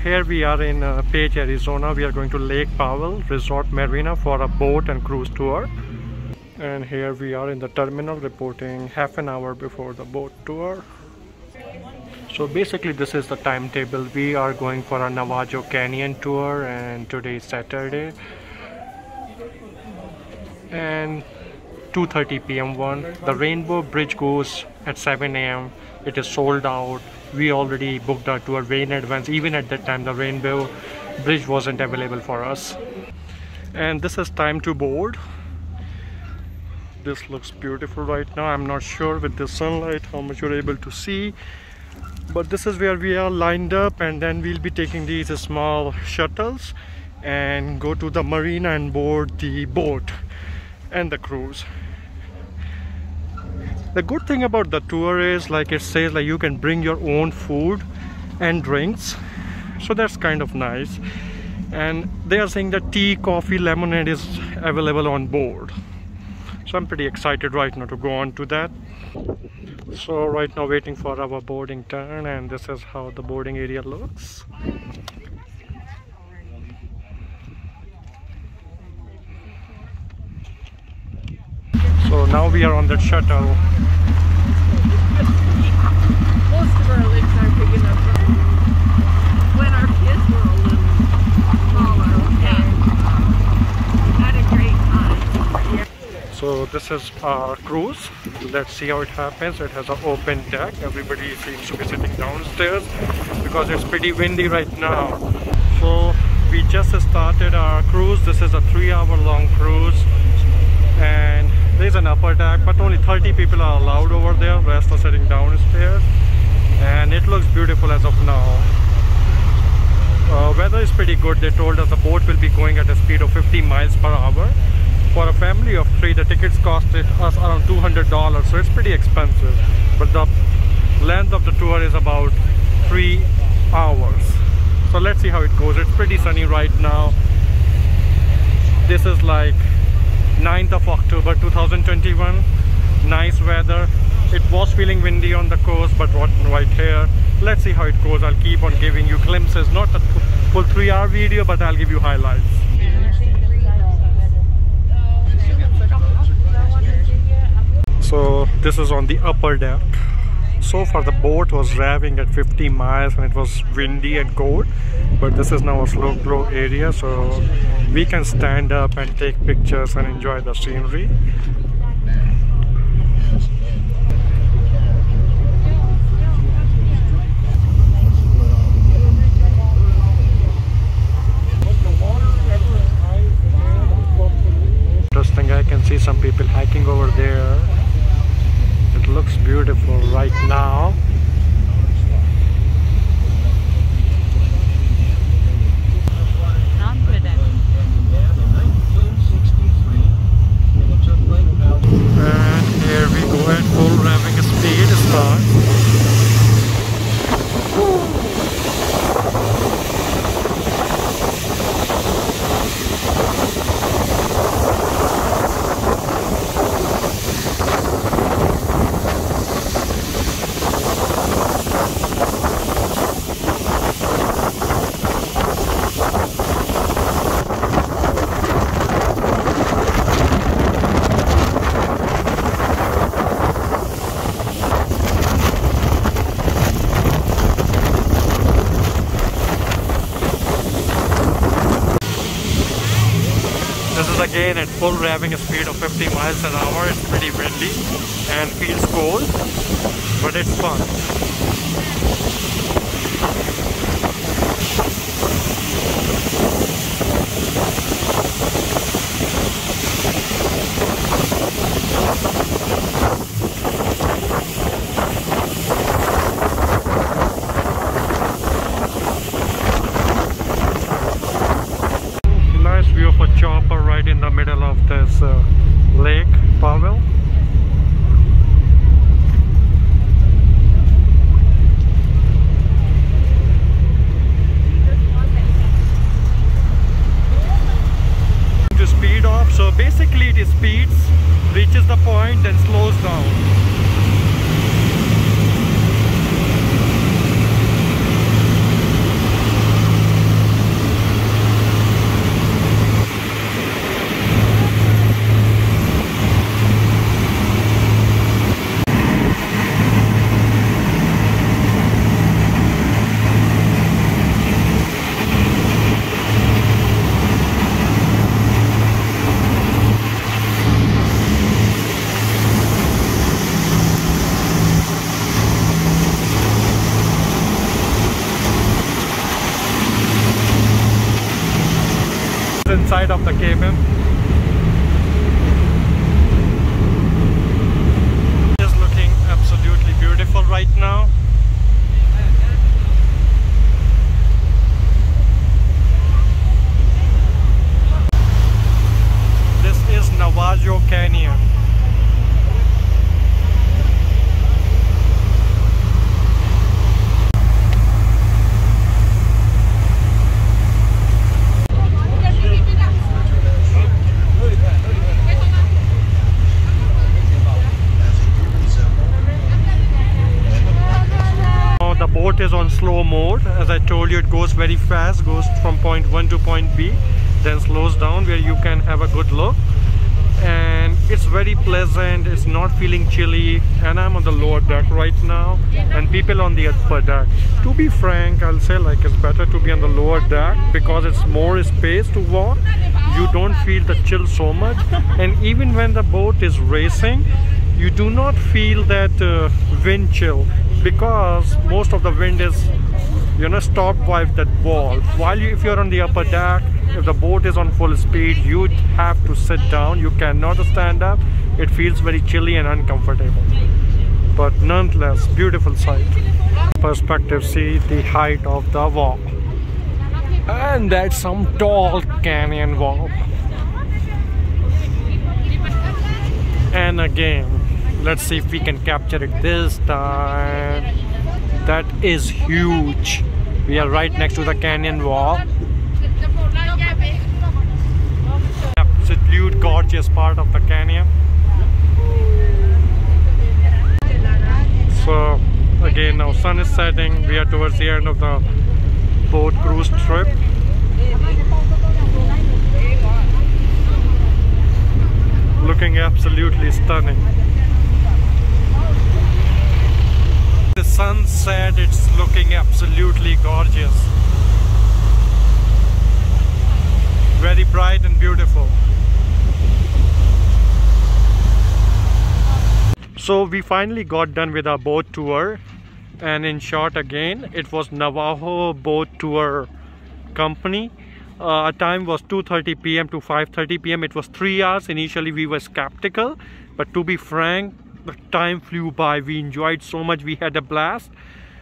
Here we are in Powell, Arizona. We are going to Lake Powell Resort Marina for a boat and cruise tour. And here we are in the terminal reporting half an hour before the boat tour. So basically this is the timetable. We are going for a Navajo Canyon tour and today is Saturday. And 2:30 p.m. one. The Rainbow Bridge goes at 7 a.m. It is sold out. We already booked our tour way in advance. Even at that time the Rainbow Bridge wasn't available for us. And this is time to board. This looks beautiful right now. I'm not sure with the sunlight how much you're able to see, but this is where we are lined up, and then we'll be taking these small shuttles and go to the marina and board the boat and the cruise. The good thing about the tour is, like it says, like you can bring your own food and drinks, so that's kind of nice. And they are saying that tea, coffee, lemonade is available on board, so I'm pretty excited right now to go on to that. So right now waiting for our boarding turn, and this is how the boarding area looks. So now we are on that shuttle. Most of our lakes are big enough. When our kids were a little smaller, we had a great time. Yeah. So this is our cruise. Let's see how it happens. It has an open deck. Everybody seems to be sitting downstairs because it's pretty windy right now. So we just started our cruise. This is a 3-hour long cruise, and there's an upper deck, but only 30 people are allowed over there. Rest are sitting downstairs, and it looks beautiful as of now. Weather is pretty good. They told us the boat will be going at a speed of 50 miles per hour. For a family of 3, the tickets cost us around $200, so it's pretty expensive. But the length of the tour is about 3 hours. So let's see how it goes. It's pretty sunny right now. This is like 9th of October 2021. Nice weather. It was feeling windy on the coast, but right here, let's see how it goes. I'll keep on giving you glimpses, not a full 3-hour video, but I'll give you highlights. So this is on the upper deck. So far the boat was revving at 50 miles and it was windy and cold, but this is now a slow flow area, so we can stand up and take pictures and enjoy the scenery. Interesting, I can see some people hiking over there. It looks beautiful right now. And here we go at full revving speed start. This is again at full revving speed of 50 miles an hour. It's pretty windy and feels cold, but it's fun. Nice view of a chopper right in the middle of this Lake Powell. inside of the cabin. It's looking absolutely beautiful right now. This is Navajo Canyon. The boat is on slow mode. As I told you, it goes very fast, goes from point 1 to point B, then slows down where you can have a good look. And it's very pleasant, it's not feeling chilly. And I'm on the lower deck right now, and people on the upper deck. To be frank, I'll say like it's better to be on the lower deck because it's more space to walk. You don't feel the chill so much, and even when the boat is racing, you do not feel that wind chill, because most of the wind is, you know, stopped by that wall. While if you're on the upper deck, if the boat is on full speed, you have to sit down, you cannot stand up. It feels very chilly and uncomfortable, but nonetheless beautiful sight. Perspective, see the height of the wall, and that's some tall canyon wall. And again, let's see if we can capture it this time. That is huge. We are right next to the canyon wall. Absolute gorgeous part of the canyon. So again, now sun is setting. We are towards the end of the boat cruise trip. Looking absolutely stunning. The sunset, it's looking absolutely gorgeous. Very bright and beautiful. So we finally got done with our boat tour, and in short, again, it was Navajo Boat Tour Company. Our time was 2:30 p.m. to 5:30 p.m. It was 3 hours. Initially we were skeptical, but to be frank, the time flew by. We enjoyed so much. We had a blast.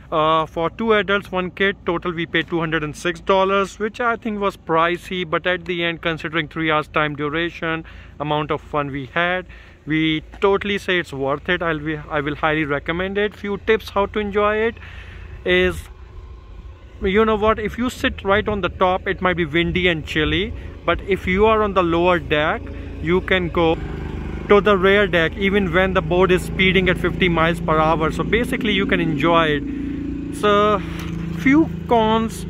For 2 adults, 1 kid, total we paid $206, which I think was pricey, but at the end, considering 3 hours time duration, amount of fun we had, we totally say it's worth it. I will highly recommend it. Few tips how to enjoy it is, you know what, if you sit right on the top, it might be windy and chilly, but if you are on the lower deck, you can go to the rear deck even when the boat is speeding at 50 miles per hour. So basically you can enjoy it. So few cons,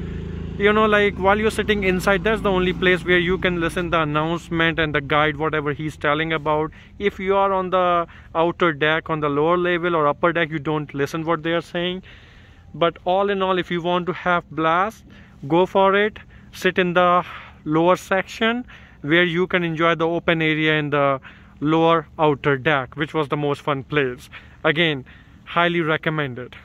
you know, like while you're sitting inside, that's the only place where you can listen the announcement and the guide, whatever he's telling about. If you are on the outer deck, on the lower level or upper deck, you don't listen what they are saying. But all in all, if you want to have blast, go for it. Sit in the lower section where you can enjoy the open area in the lower outer deck, which was the most fun place. Again, highly recommended.